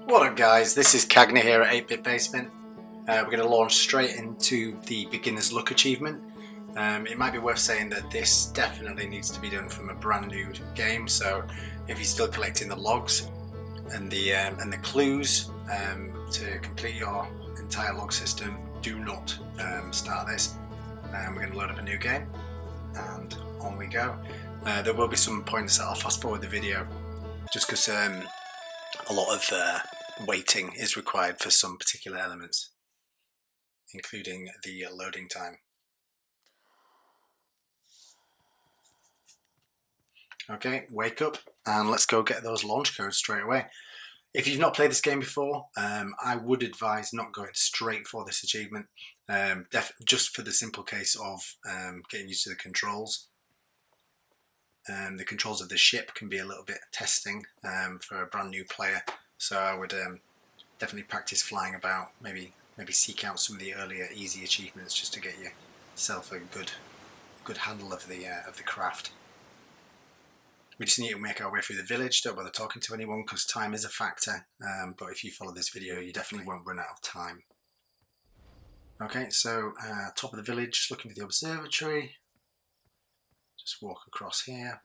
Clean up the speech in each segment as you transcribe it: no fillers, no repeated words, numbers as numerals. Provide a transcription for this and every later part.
What up guys, this is Cagna here at 8-Bit Basement. We're going to launch straight into the Beginner's Luck achievement. It might be worth saying that this definitely needs to be done from a brand new game, so if you're still collecting the logs and the clues to complete your entire log system, do not start this. We're going to load up a new game and on we go. There will be some points that I'll fast forward the video just because a lot of waiting is required for some particular elements, including the loading time. Okay, wake up and let's go get those launch codes straight away. If you've not played this game before, I would advise not going straight for this achievement, just for the simple case of getting used to the controls. The controls of the ship can be a little bit testing for a brand new player, so I would definitely practice flying about, maybe seek out some of the earlier easy achievements just to get yourself a good handle of the craft. We just need to make our way through the village. Don't bother talking to anyone because time is a factor, but if you follow this video you definitely won't run out of time. Okay, so top of the village, looking for the observatory. Just walk across here,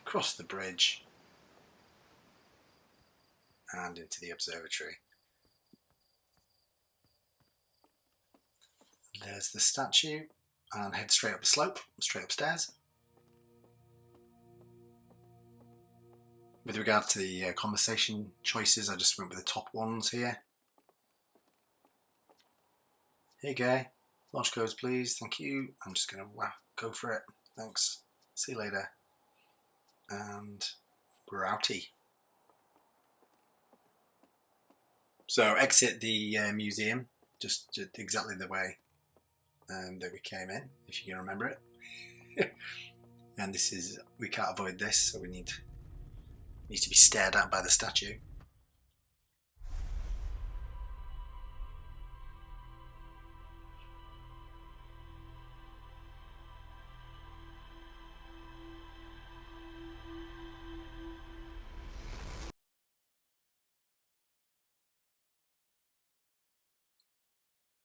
across the bridge and into the observatory. There's the statue and head straight up the slope, straight upstairs. With regard to the conversation choices, I just went with the top ones here. Hey guy, launch codes please, thank you. I'm just going to go for it, thanks, see you later. And we're outie. So exit the museum, just exactly the way that we came in, if you can remember it. And this is, we can't avoid this, so we need to be stared at by the statue.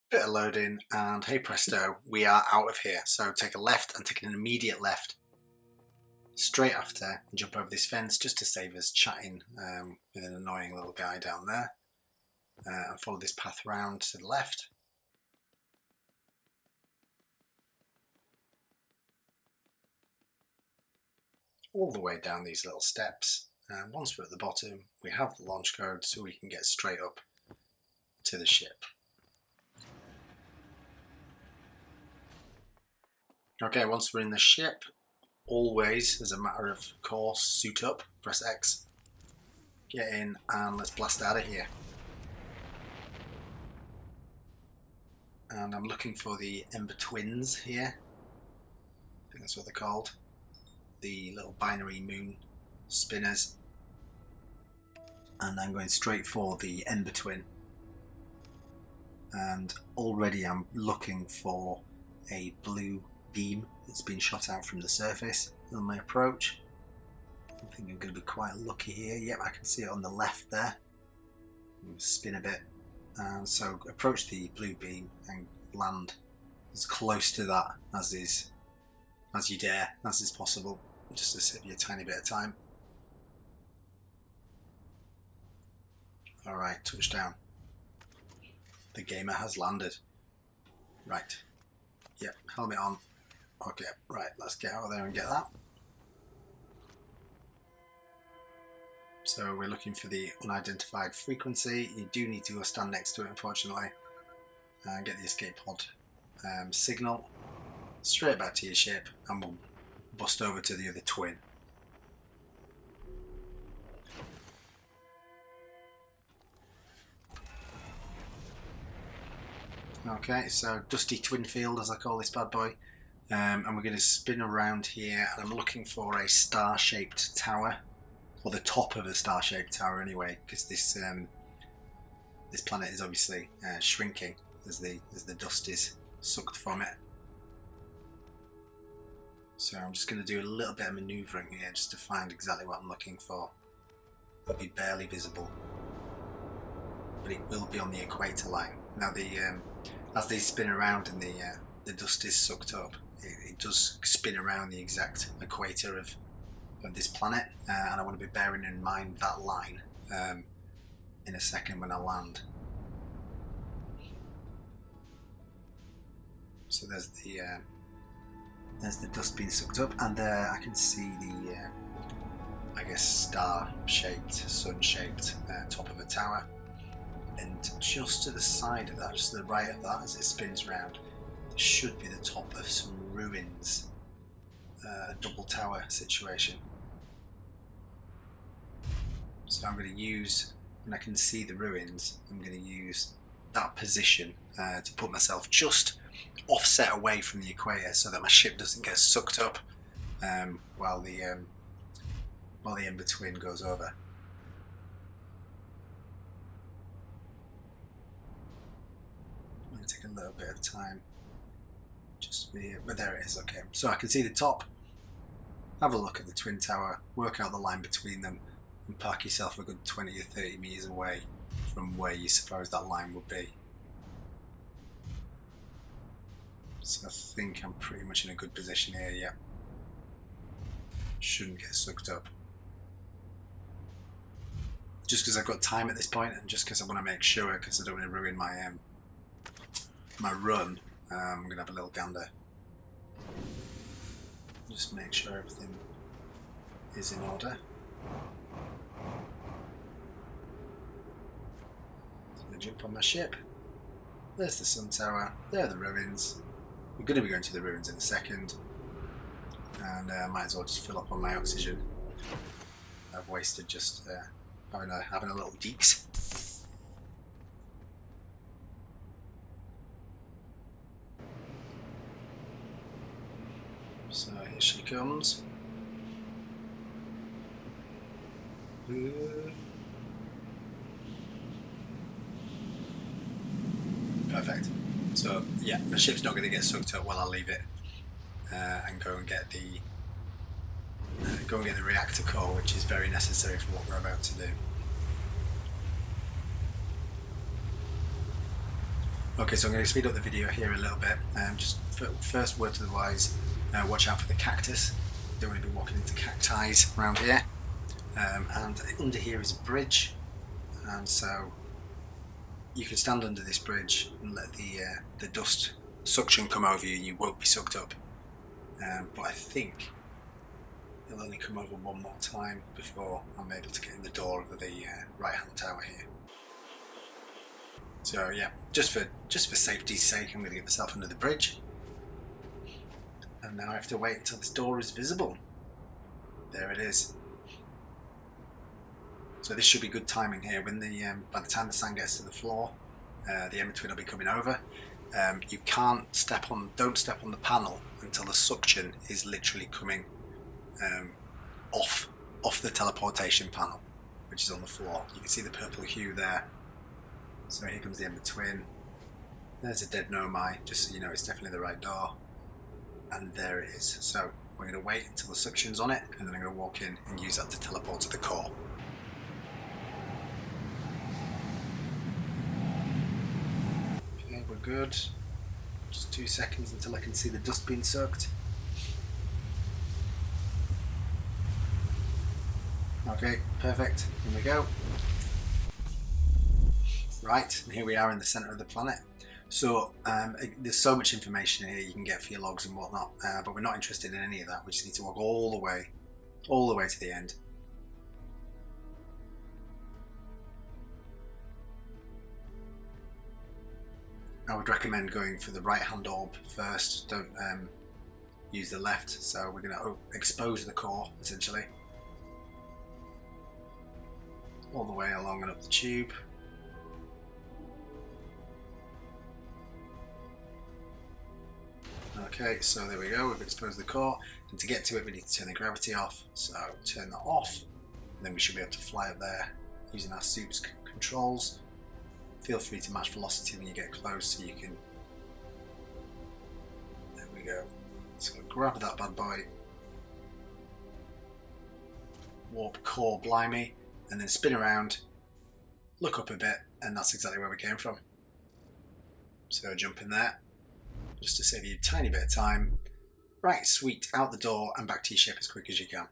Bit of loading and hey presto, we are out of here. So take a left and take an immediate left straight after and jump over this fence just to save us chatting with an annoying little guy down there, and follow this path round to the left. All the way down these little steps, and once we're at the bottom we have the launch code so we can get straight up to the ship. Okay, once we're in the ship, always, as a matter of course, suit up, press X, get in, and let's blast out of here. And I'm looking for the Ember Twins here. I think that's what they're called. The little binary moon spinners. And I'm going straight for the Ember Twin. And already I'm looking for a blue beam that's been shot out from the surface on my approach. I think I'm going to be quite lucky here. Yep, I can see it on the left there. Spin a bit, and so approach the blue beam and land as close to that as you dare, as is possible, just to save you a tiny bit of time. Alright, touchdown. The gamer has landed. Right. Yep, helmet on. Okay, right, let's get out of there and get that. So we're looking for the unidentified frequency. You do need to go stand next to it, unfortunately, and get the escape pod signal. Straight back to your ship and we'll bust over to the other twin. Okay, so Dusty Twin Field, as I call this bad boy. And we're going to spin around here, and I'm looking for a star-shaped tower, or the top of a star-shaped tower anyway, because this planet is obviously shrinking as the dust is sucked from it. So I'm just going to do a little bit of manoeuvring here just to find exactly what I'm looking for. It'll be barely visible, but it will be on the equator line. Now as they spin around and the dust is sucked up, it does spin around the exact equator of this planet, and I want to be bearing in mind that line in a second when I land. So there's the dust being sucked up, and there I can see the I guess star-shaped, sun-shaped top of a tower, and just to the side of that, just to the right of that, as it spins round, there should be the top of some ruins, a double tower situation. So I'm going to use, when I can see the ruins, I'm going to use that position to put myself just offset away from the equator so that my ship doesn't get sucked up while the Ember Twin goes over. I'm going to take a little bit of time. But there it is. Okay, so I can see the top. Have a look at the twin tower. Work out the line between them, and park yourself a good 20 or 30 meters away from where you suppose that line would be. So I think I'm pretty much in a good position here. Yeah, shouldn't get sucked up. Just because I've got time at this point, and just because I want to make sure, because I don't want to ruin my my run, I'm going to have a little gander. Just make sure everything is in order. So I jump on my ship. There's the sun tower. There are the ruins. We're going to be going to the ruins in a second, and I might as well just fill up on my oxygen. I've wasted just having a little deeks. So here she comes. Perfect. So yeah, the ship's not going to get sucked up while I leave it and go and get the reactor core, which is very necessary for what we're about to do. Okay, so I'm going to speed up the video here a little bit. Just first word to the wise, watch out for the cactus. You don't want to be walking into cacti around here. And under here is a bridge, and so you can stand under this bridge and let the dust suction come over you and you won't be sucked up. But I think it'll only come over one more time before I'm able to get in the door of the right hand tower here. So yeah, just for safety's sake, I'm going to get myself under the bridge. And now I have to wait until this door is visible. There it is. So this should be good timing here. When by the time the sand gets to the floor, the Ember Twin will be coming over. You don't step on the panel until the suction is literally coming off the teleportation panel, which is on the floor. You can see the purple hue there. So here comes the Ember Twin. There's a dead Nomai, just so you know it's definitely the right door. And there it is. So we're going to wait until the suction's on it, and then I'm going to walk in and use that to teleport to the core. Okay, we're good. Just 2 seconds until I can see the dust being sucked. Okay, perfect. Here we go. Right, and here we are in the centre of the planet. So there's so much information here you can get for your logs and whatnot, but we're not interested in any of that. We just need to walk all the way to the end. I would recommend going for the right hand orb first. Don't use the left. So we're going to expose the core essentially all the way along and up the tube. Okay, so there we go, we've exposed the core, and to get to it we need to turn the gravity off, so turn that off, and then we should be able to fly up there using our soup's controls. Feel free to match velocity when you get close so you can, there we go, So grab that bad boy, warp core blimey, and then spin around, look up a bit, and that's exactly where we came from. So jump in there, just to save you a tiny bit of time. Right, sweet, out the door and back to your ship as quick as you can.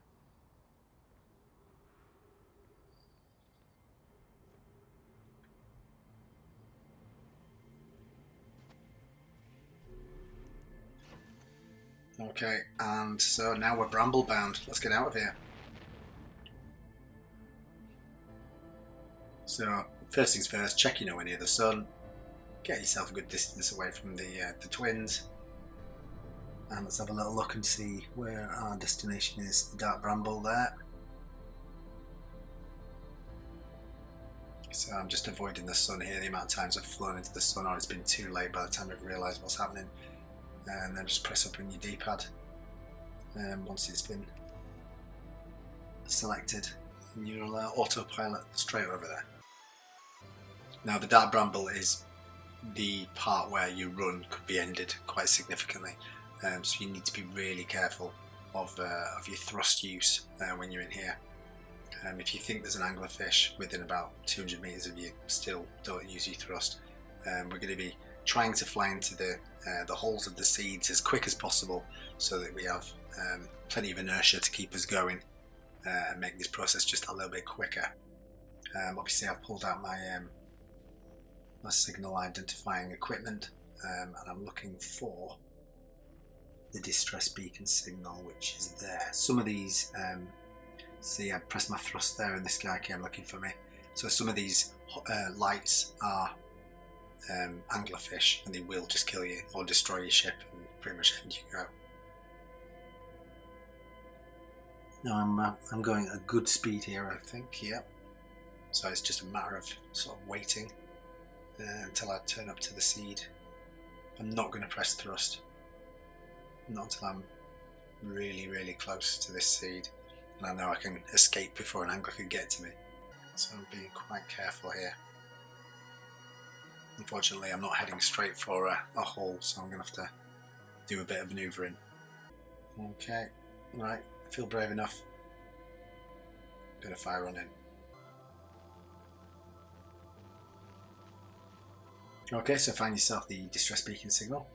Okay, and so now we're Bramble bound. Let's get out of here. So first things first, check you're nowhere near the sun. Get yourself a good distance away from the twins. And let's have a little look and see where our destination is. The Dark Bramble there. So I'm just avoiding the sun here. The amount of times I've flown into the sun, or it's been too late by the time I've realised what's happening. And then just press up on your D-pad once it's been selected, and you'll autopilot straight over there. Now the Dark Bramble is the part where your run could be ended quite significantly, so you need to be really careful of your thrust use when you're in here. If you think there's an anglerfish within about 200 metres of you, still don't use your thrust. We're going to be trying to fly into the holes of the seeds as quick as possible, so that we have plenty of inertia to keep us going and make this process just a little bit quicker. Obviously I've pulled out my signal identifying equipment, and I'm looking for the distress beacon signal, which is there. Some of these, see, I pressed my thrust there and this guy came looking for me. So some of these lights are anglerfish, and they will just kill you or destroy your ship and pretty much end you go. Now I'm going at a good speed here, I think. Yeah. So it's just a matter of sort of waiting until I turn up to the seed. I'm not going to press thrust, not until I'm really, really close to this seed, and I know I can escape before an angler can get to me. So I'm being quite careful here. Unfortunately, I'm not heading straight for a hole, so I'm going to have to do a bit of manoeuvring. Okay, right, I feel brave enough. I'm going to fire on in. Okay, so find yourself the distress beacon signal,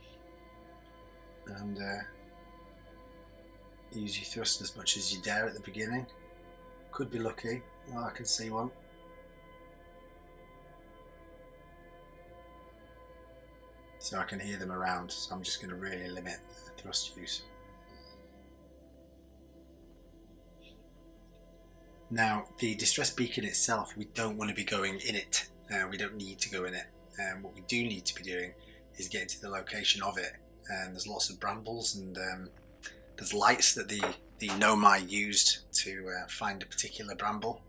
and use your thrust as much as you dare at the beginning. Could be lucky. Oh, I can see one. So I can hear them around, so I'm just going to really limit the thrust use. Now, the distress beacon itself, we don't want to be going in it. We don't need to go in it. What we do need to be doing is getting to the location of it. And there's lots of brambles, and there's lights that the Nomai used to find a particular bramble,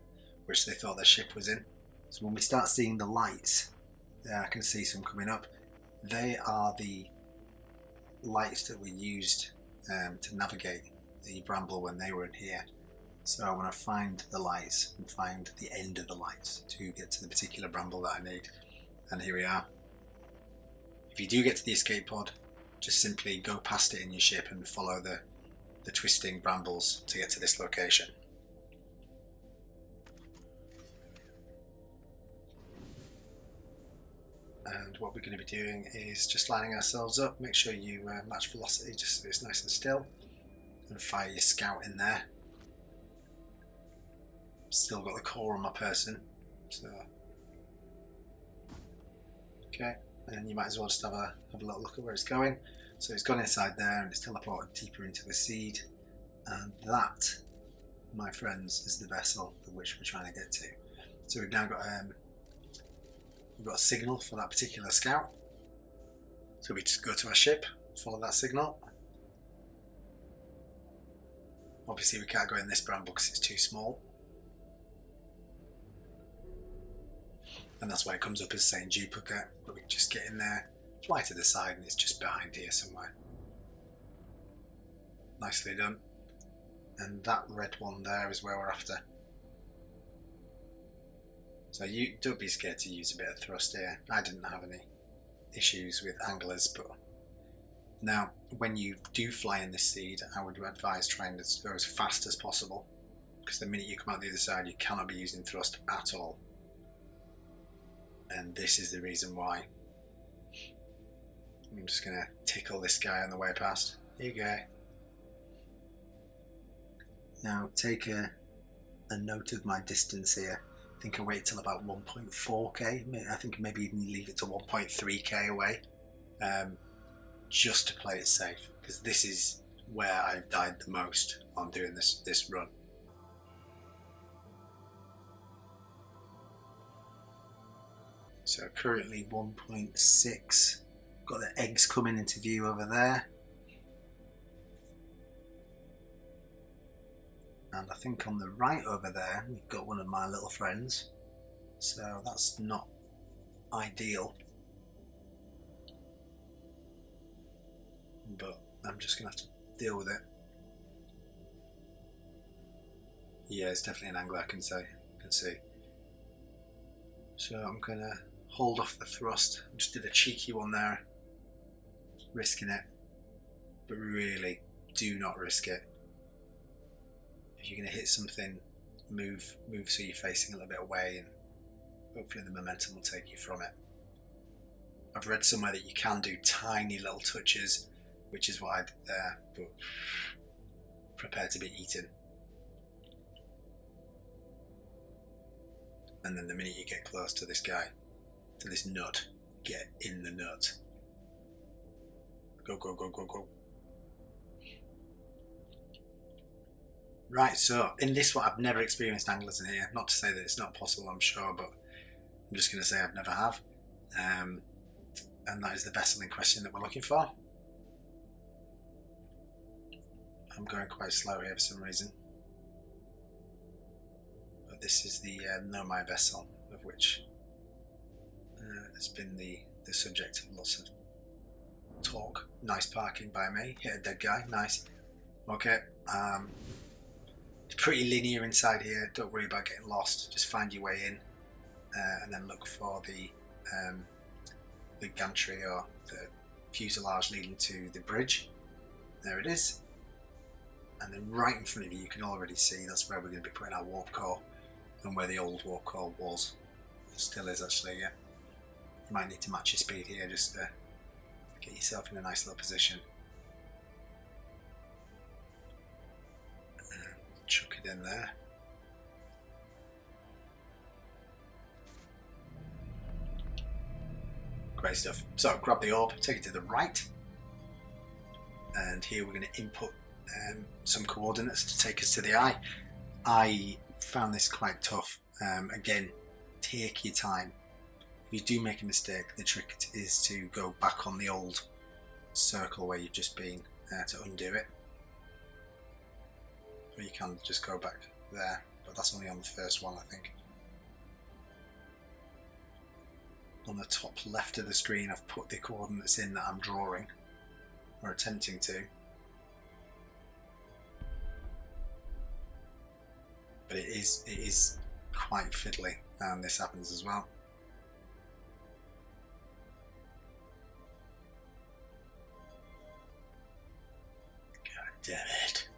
which they thought their ship was in. So when we start seeing the lights, I can see some coming up. They are the lights that we used to navigate the bramble when they were in here. So I want to find the lights and find the end of the lights to get to the particular bramble that I need. And here we are. If you do get to the escape pod, just simply go past it in your ship and follow the twisting brambles to get to this location. And what we're going to be doing is just lining ourselves up. Make sure you match velocity just so it's nice and still, and fire your scout in there. Still got the core on my person, so okay. And you might as well just have a little look at where it's going. So it's gone inside there and it's teleported deeper into the seed, and that, my friends, is the vessel of which we're trying to get to. So we've now got a signal for that particular scout. So we just go to our ship, follow that signal. Obviously we can't go in this bramble because it's too small, and that's why it comes up as saying duplicate, but we can just get in there, fly to the side, and it's just behind here somewhere. Nicely done. And that red one there is where we're after. So you don't be scared to use a bit of thrust here. I didn't have any issues with anglers, but Now, when you do fly in this seed, I would advise trying to go as fast as possible, because the minute you come out the other side, you cannot be using thrust at all. And this is the reason why. I'm just going to tickle this guy on the way past. Here you go. Now, take a note of my distance here. I think I wait till about 1.4k. I think maybe even leave it to 1.3k away. Just to play it safe, because this is where I've died the most on doing this run. So currently 1.6. Got the eggs coming into view over there. And I think on the right over there, we've got one of my little friends. So that's not ideal. But I'm just going to have to deal with it. Yeah, it's definitely an angle I can see. So I'm going to hold off the thrust. I just did a cheeky one there. Risking it. But really, do not risk it. If you're going to hit something, move so you're facing a little bit away, and hopefully the momentum will take you from it. I've read somewhere that you can do tiny little touches, which is what I did there, but prepare to be eaten. And then the minute you get close to this guy, to this nut, get in the nut. Go, go, go, go, go. Right, so in this one, I've never experienced anglers in here. Not to say that it's not possible, I'm sure, but I'm just going to say I've never have. And that is the vessel in question that we're looking for. I'm going quite slow here for some reason. But this is the Nomai vessel, of which has been the subject of lots of talk. Nice parking by me. Hit a dead guy. Nice. Okay. It's pretty linear inside here. Don't worry about getting lost. Just find your way in, and then look for the gantry or the fuselage leading to the bridge. There it is. And then right in front of you, you can already see that's where we're going to be putting our warp core, and where the old warp core was. It still is actually, yeah. You might need to match your speed here just to get yourself in a nice little position. And chuck it in there. Great stuff. So grab the orb, take it to the right, and here we're going to input some coordinates to take us to the eye. I found this quite tough. Again, take your time. If you do make a mistake, the trick is to go back on the old circle where you've just been to undo it. Or you can just go back there, but that's only on the first one, I think. On the top left of the screen, I've put the coordinates in that I'm drawing, or attempting to. But it is quite fiddly, and this happens as well. God damn it.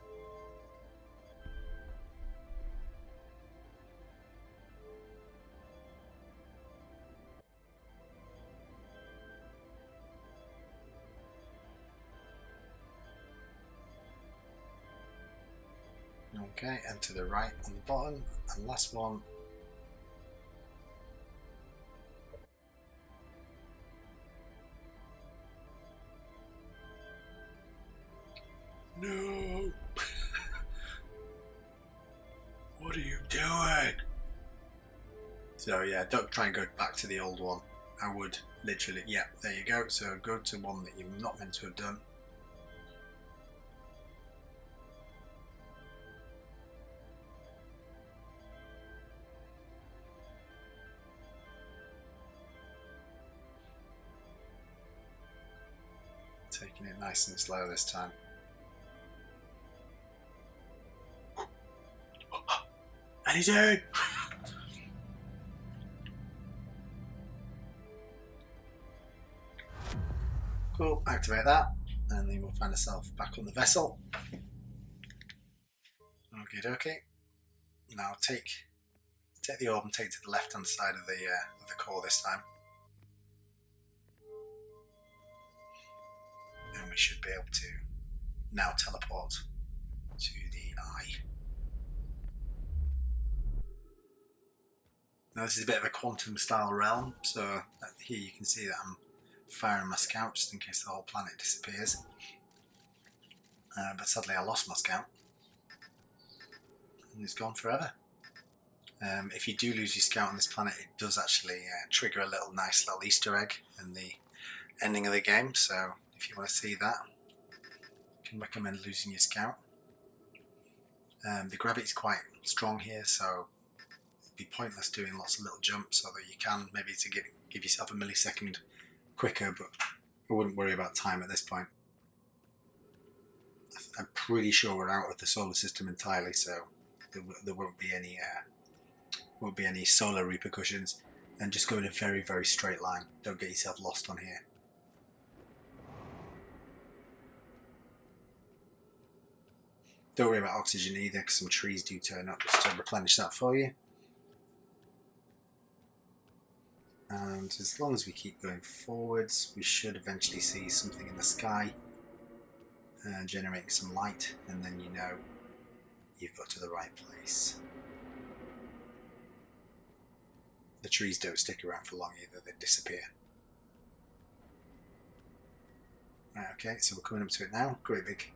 Okay, and to the right on the bottom, and last one. No! What are you doing? So yeah, don't try and go back to the old one. I would literally, yeah, there you go. So go to one that you're not meant to have done. Taking it nice and slow this time. Anything? Cool, activate that. and then we'll find ourselves back on the vessel. Okay. Now take the orb and take it to the left hand side of the core this time. And we should be able to now teleport to the eye. Now this is a bit of a quantum style realm, so here you can see that I'm firing my scout just in case the whole planet disappears. But sadly I lost my scout and it's gone forever. If you do lose your scout on this planet, it does actually trigger a nice little Easter egg in the ending of the game, so if you want to see that, I can recommend losing your scout. The gravity is quite strong here, so it'd be pointless doing lots of little jumps, although you can maybe to give yourself a millisecond quicker, but I wouldn't worry about time at this point. I'm pretty sure we're out of the solar system entirely, so there won't be any solar repercussions, and just go in a very, very straight line. Don't get yourself lost on here. Don't worry about oxygen either, because some trees do turn up just to replenish that for you. And as long as we keep going forwards, we should eventually see something in the sky generating some light, and then you know you've got to the right place. The trees don't stick around for long either, they disappear. Right, okay, so we're coming up to it now. Great big.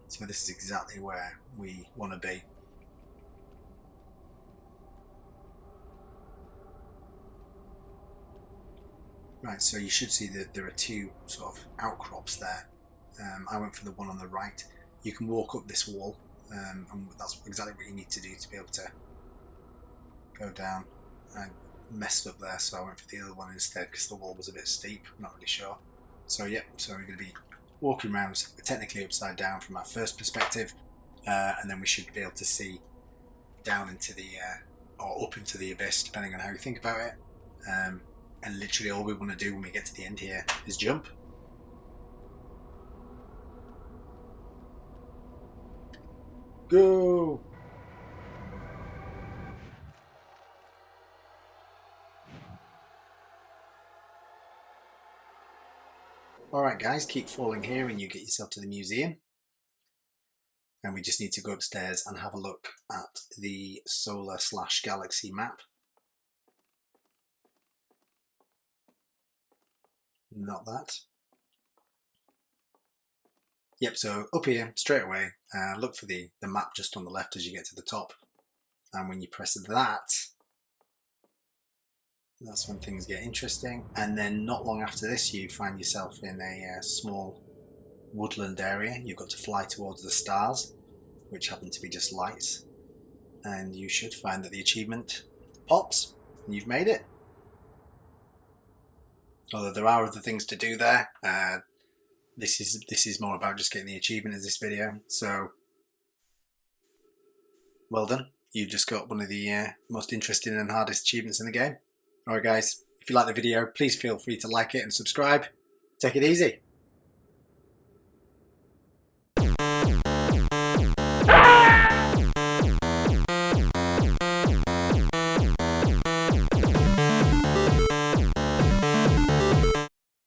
So this is exactly where we want to be. Right, so you should see that there are two sort of outcrops there. I went for the one on the right. You can walk up this wall, and that's exactly what you need to do to be able to go down. I messed up there, so I went for the other one instead because the wall was a bit steep. I'm not really sure. So yeah, so we're going to be walking around technically upside down from our first perspective, and then we should be able to see down into the or up into the abyss, depending on how you think about it. And literally all we want to do when we get to the end here is jump. Go! Alright guys, keep falling here and you get yourself to the museum. And we just need to go upstairs and have a look at the solar/galaxy map. Not that. Yep, so up here, straight away, look for the map just on the left as you get to the top. And when you press that, that's when things get interesting. And then not long after this, you find yourself in a small woodland area. You've got to fly towards the stars, which happen to be just lights. And you should find that the achievement pops, and you've made it. Although there are other things to do there. This is more about just getting the achievement in this video. So, well done. You've just got one of the most interesting and hardest achievements in the game. Alright guys, if you like the video, please feel free to like it and subscribe. Take it easy.